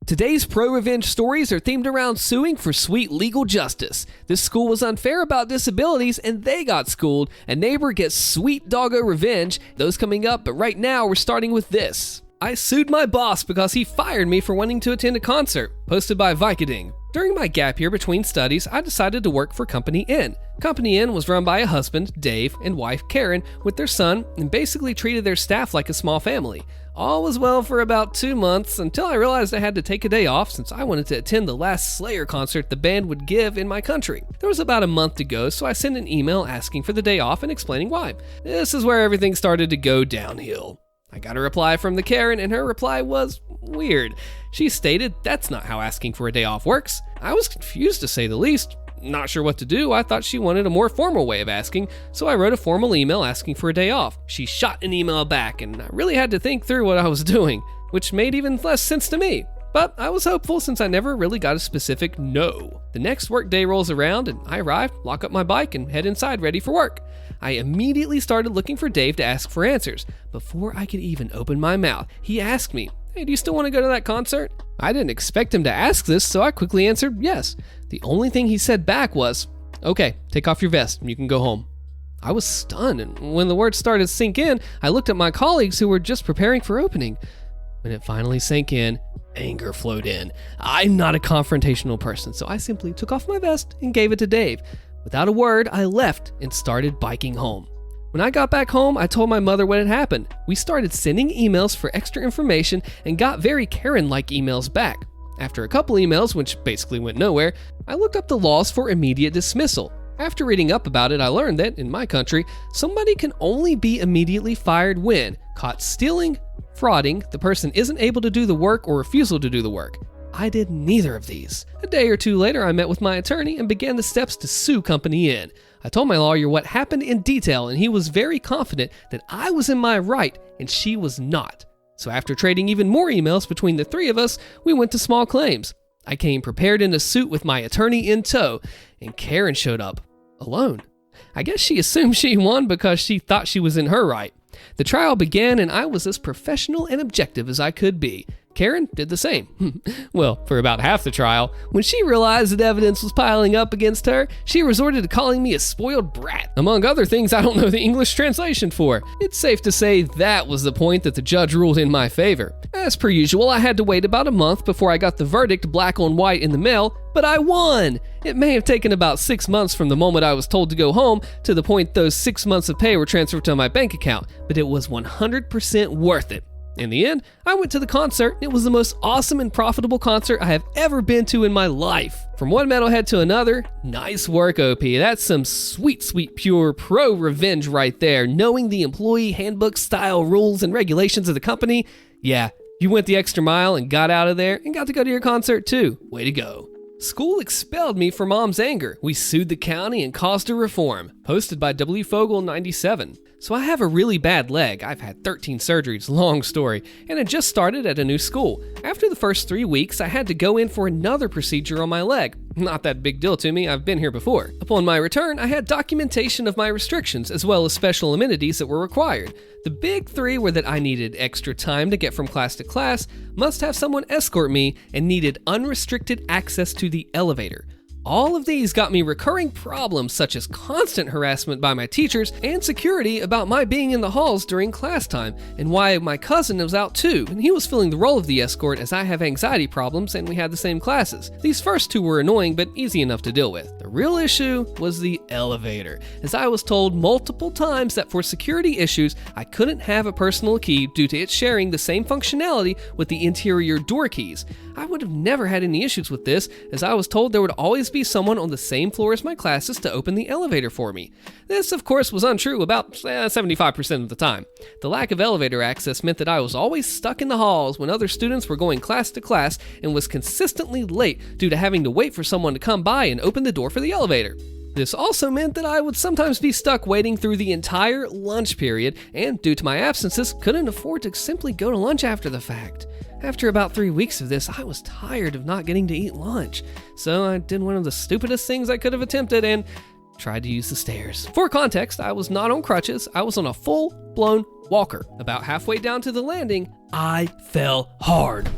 Today's ProRevenge stories are themed around suing for sweet legal justice. This school was unfair about disabilities and they got schooled. A neighbor gets sweet doggo revenge. Those coming up, but right now we're starting with this. I sued my boss because he fired me for wanting to attend a concert, posted by Vicoding. During my gap year between studies, I decided to work for Company N. Company N was run by a husband, Dave, and wife, Karen, with their son, and basically treated their staff like a small family. All was well for about 2 months until I realized I had to take a day off since I wanted to attend the last Slayer concert the band would give in my country. There was about a month to go, so I sent an email asking for the day off and explaining why. This is where everything started to go downhill. I got a reply from the Karen, and her reply was weird. She stated that's not how asking for a day off works. I was confused to say the least. Not sure what to do. I thought she wanted a more formal way of asking, so I wrote a formal email asking for a day off. She shot an email back, and I really had to think through what I was doing, which made even less sense to me. But I was hopeful since I never really got a specific no. The next work day rolls around, and I arrive, lock up my bike, and head inside ready for work. I immediately started looking for Dave to ask for answers. Before I could even open my mouth, he asked me, "Hey, do you still want to go to that concert?" I didn't expect him to ask this, so I quickly answered yes. The only thing he said back was, "Okay, take off your vest and you can go home." I was stunned, and when the words started to sink in, I looked at my colleagues who were just preparing for opening. When it finally sank in, anger flowed in. I'm not a confrontational person, so I simply took off my vest and gave it to Dave. Without a word, I left and started biking home. When I got back home, I told my mother what had happened. We started sending emails for extra information and got very Karen-like emails back. After a couple emails, which basically went nowhere, I looked up the laws for immediate dismissal. After reading up about it, I learned that, in my country, somebody can only be immediately fired when caught stealing, frauding, the person isn't able to do the work, or refusal to do the work. I did neither of these. A day or two later, I met with my attorney and began the steps to sue Company N. I told my lawyer what happened in detail, and he was very confident that I was in my right and she was not. So after trading even more emails between the three of us, we went to small claims. I came prepared in a suit with my attorney in tow, and Karen showed up alone. I guess she assumed she won because she thought she was in her right. The trial began, and I was as professional and objective as I could be. Karen did the same. Well, for about half the trial. When she realized that evidence was piling up against her, she resorted to calling me a spoiled brat, among other things I don't know the English translation for. It's safe to say that was the point that the judge ruled in my favor. As per usual, I had to wait about a month before I got the verdict black on white in the mail, but I won! It may have taken about 6 months from the moment I was told to go home to the point those 6 months of pay were transferred to my bank account, but it was 100% worth it. In the end, I went to the concert. It was the most awesome and profitable concert I have ever been to in my life. From one metalhead to another, nice work, OP. That's some sweet, sweet, pure pro-revenge right there. Knowing the employee handbook style rules and regulations of the company. Yeah, you went the extra mile and got out of there and got to go to your concert too. Way to go. School expelled me for mom's anger. We sued the county and caused a reform. Posted by W. Fogel 97. So I have a really bad leg. I've had 13 surgeries, long story, and I just started at a new school. After the first 3 weeks, I had to go in for another procedure on my leg. Not that big deal to me, I've been here before. Upon my return, I had documentation of my restrictions, as well as special amenities that were required. The big three were that I needed extra time to get from class to class, must have someone escort me, and needed unrestricted access to the elevator. All of these got me recurring problems such as constant harassment by my teachers and security about my being in the halls during class time, and why my cousin was out too, and he was filling the role of the escort as I have anxiety problems and we had the same classes. These first two were annoying but easy enough to deal with. The real issue was the elevator, as I was told multiple times that for security issues, I couldn't have a personal key due to it sharing the same functionality with the interior door keys. I would have never had any issues with this, as I was told there would always be someone on the same floor as my classes to open the elevator for me. This, of course, was untrue about 75% of the time. The lack of elevator access meant that I was always stuck in the halls when other students were going class to class and was consistently late due to having to wait for someone to come by and open the door for the elevator. This also meant that I would sometimes be stuck waiting through the entire lunch period, and due to my absences, couldn't afford to simply go to lunch after the fact. After about 3 weeks of this, I was tired of not getting to eat lunch, so I did one of the stupidest things I could have attempted and tried to use the stairs. For context, I was not on crutches, I was on a full-blown walker. About halfway down to the landing, I fell hard.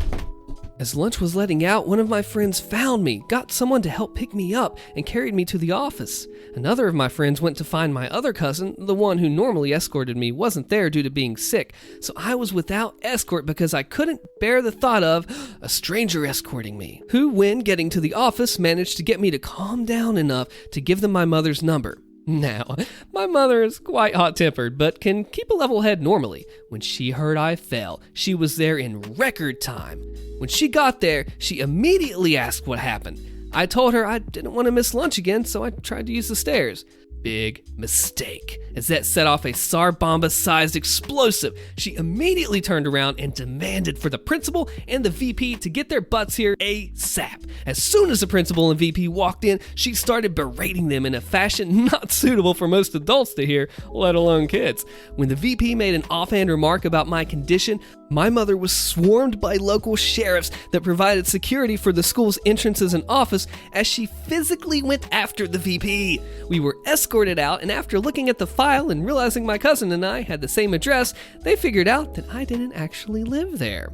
As lunch was letting out, one of my friends found me, got someone to help pick me up, and carried me to the office. Another of my friends went to find my other cousin. The one who normally escorted me wasn't there due to being sick, so I was without escort because I couldn't bear the thought of a stranger escorting me, who, when getting to the office, managed to get me to calm down enough to give them my mother's number. Now, my mother is quite hot-tempered, but can keep a level head normally. When she heard I fell, she was there in record time. When she got there, she immediately asked what happened. I told her I didn't want to miss lunch again, so I tried to use the stairs. Big mistake, as that set off a Tsar Bomba-sized explosive. She immediately turned around and demanded for the principal and the VP to get their butts here ASAP. As soon as the principal and VP walked in, she started berating them in a fashion not suitable for most adults to hear, let alone kids. When the VP made an offhand remark about my condition, my mother was swarmed by local sheriffs that provided security for the school's entrances and office as she physically went after the VP. We were escorted out, and after looking at the file and realizing my cousin and I had the same address, they figured out that I didn't actually live there.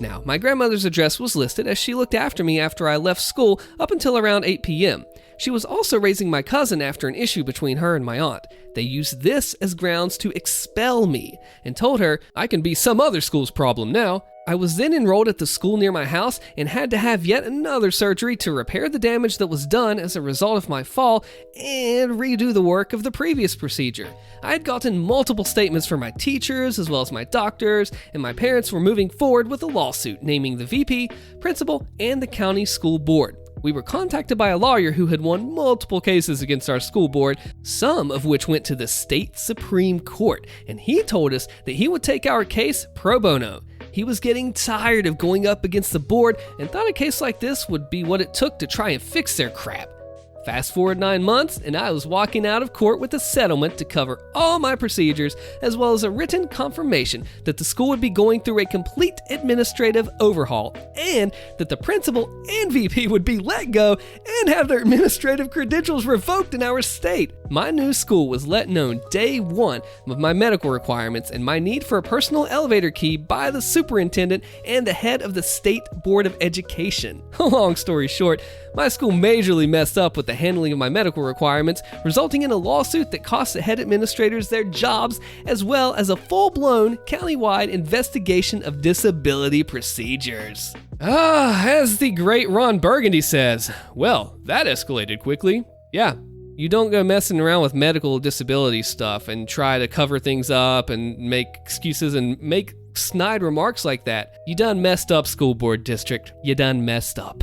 Now, my grandmother's address was listed as she looked after me after I left school up until around 8 p.m. She was also raising my cousin after an issue between her and my aunt. They used this as grounds to expel me and told her I can be some other school's problem now. I was then enrolled at the school near my house and had to have yet another surgery to repair the damage that was done as a result of my fall and redo the work of the previous procedure. I had gotten multiple statements from my teachers as well as my doctors, and my parents were moving forward with a lawsuit naming the VP, principal, and the county school board. We were contacted by a lawyer who had won multiple cases against our school board, some of which went to the state Supreme Court, and he told us that he would take our case pro bono. He was getting tired of going up against the board and thought a case like this would be what it took to try and fix their crap. Fast forward 9 months, and I was walking out of court with a settlement to cover all my procedures, as well as a written confirmation that the school would be going through a complete administrative overhaul, and that the principal and VP would be let go and have their administrative credentials revoked in our state. My new school was let known day one of my medical requirements and my need for a personal elevator key by the superintendent and the head of the State Board of Education. Long story short, my school majorly messed up with the handling of my medical requirements, resulting in a lawsuit that cost the head administrators their jobs, as well as a full-blown, county-wide investigation of disability procedures. As the great Ron Burgundy says, well, that escalated quickly. Yeah, you don't go messing around with medical disability stuff and try to cover things up and make excuses and make snide remarks like that. You done messed up, school board district. You done messed up.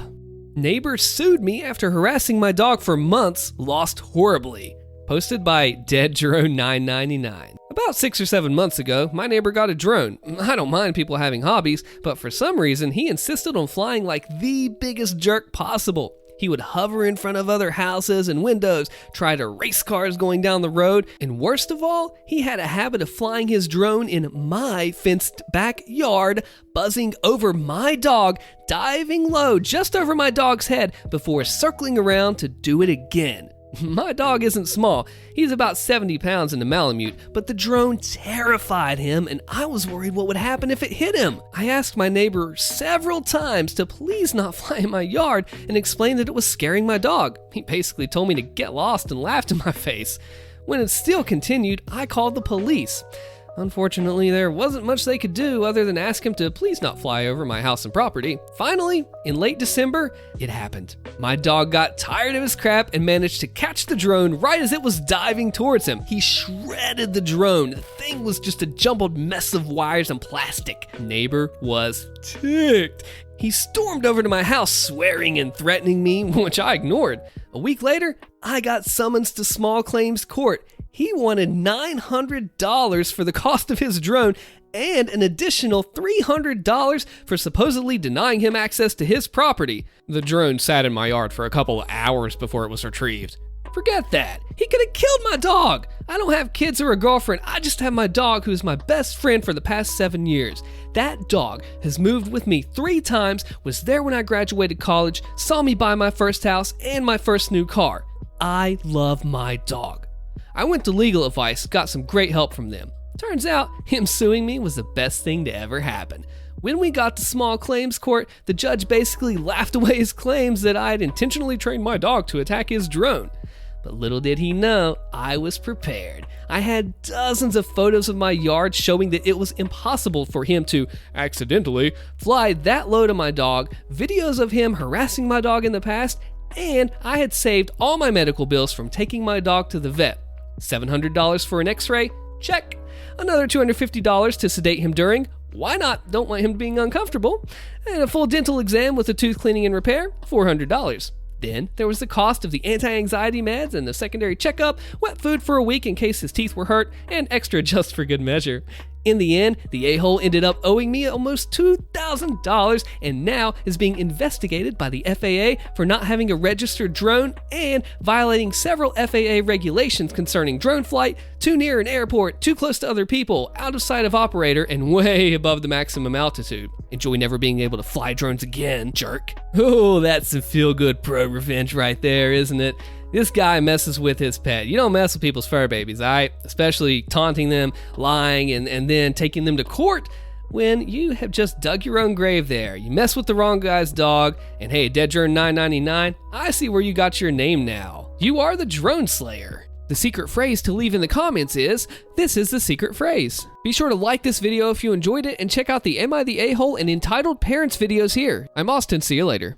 Neighbor sued me after harassing my dog for months, lost horribly. Posted by DeadJero999. About 6 or 7 months ago, my neighbor got a drone. I don't mind people having hobbies, but for some reason, he insisted on flying like the biggest jerk possible. He would hover in front of other houses and windows, try to race cars going down the road, and worst of all, he had a habit of flying his drone in my fenced backyard, buzzing over my dog, diving low just over my dog's head before circling around to do it again. My dog isn't small, he's about 70 pounds in the Malamute, but the drone terrified him and I was worried what would happen if it hit him. I asked my neighbor several times to please not fly in my yard and explained that it was scaring my dog. He basically told me to get lost and laughed in my face. When it still continued, I called the police. Unfortunately, there wasn't much they could do other than ask him to please not fly over my house and property. Finally, in late December, it happened. My dog got tired of his crap and managed to catch the drone right as it was diving towards him. He shredded the drone. The thing was just a jumbled mess of wires and plastic. Neighbor was ticked. He stormed over to my house, swearing and threatening me, which I ignored. A week later, I got summons to small claims court. He wanted $900 for the cost of his drone and an additional $300 for supposedly denying him access to his property. The drone sat in my yard for a couple of hours before it was retrieved. Forget that. He could have killed my dog. I don't have kids or a girlfriend. I just have my dog, who's my best friend for the past 7 years. That dog has moved with me 3 times, was there when I graduated college, saw me buy my first house and my first new car. I love my dog. I went to legal advice, got some great help from them. Turns out, him suing me was the best thing to ever happen. When we got to small claims court, the judge basically laughed away his claims that I had intentionally trained my dog to attack his drone. But little did he know, I was prepared. I had dozens of photos of my yard showing that it was impossible for him to accidentally fly that low to my dog, videos of him harassing my dog in the past, and I had saved all my medical bills from taking my dog to the vet. $700 for an x-ray? Check. Another $250 to sedate him during? Why not? Don't want him being uncomfortable. And a full dental exam with a tooth cleaning and repair? $400. Then there was the cost of the anti-anxiety meds and the secondary checkup, wet food for a week in case his teeth were hurt, and extra just for good measure. In the end, the a-hole ended up owing me almost $2,000 and now is being investigated by the FAA for not having a registered drone and violating several FAA regulations concerning drone flight, too near an airport, too close to other people, out of sight of operator, and way above the maximum altitude. Enjoy never being able to fly drones again, jerk. Oh, that's some feel-good pro-revenge right there, isn't it? This guy messes with his pet. You don't mess with people's fur babies, alright? Especially taunting them, lying, and then taking them to court when you have just dug your own grave there. You mess with the wrong guy's dog, and hey, Dead Drone 999, I see where you got your name now. You are the drone slayer. The secret phrase to leave in the comments is, "This is the secret phrase." Be sure to like this video if you enjoyed it and check out the Am I the A-hole and Entitled Parents videos here. I'm Austin, see you later.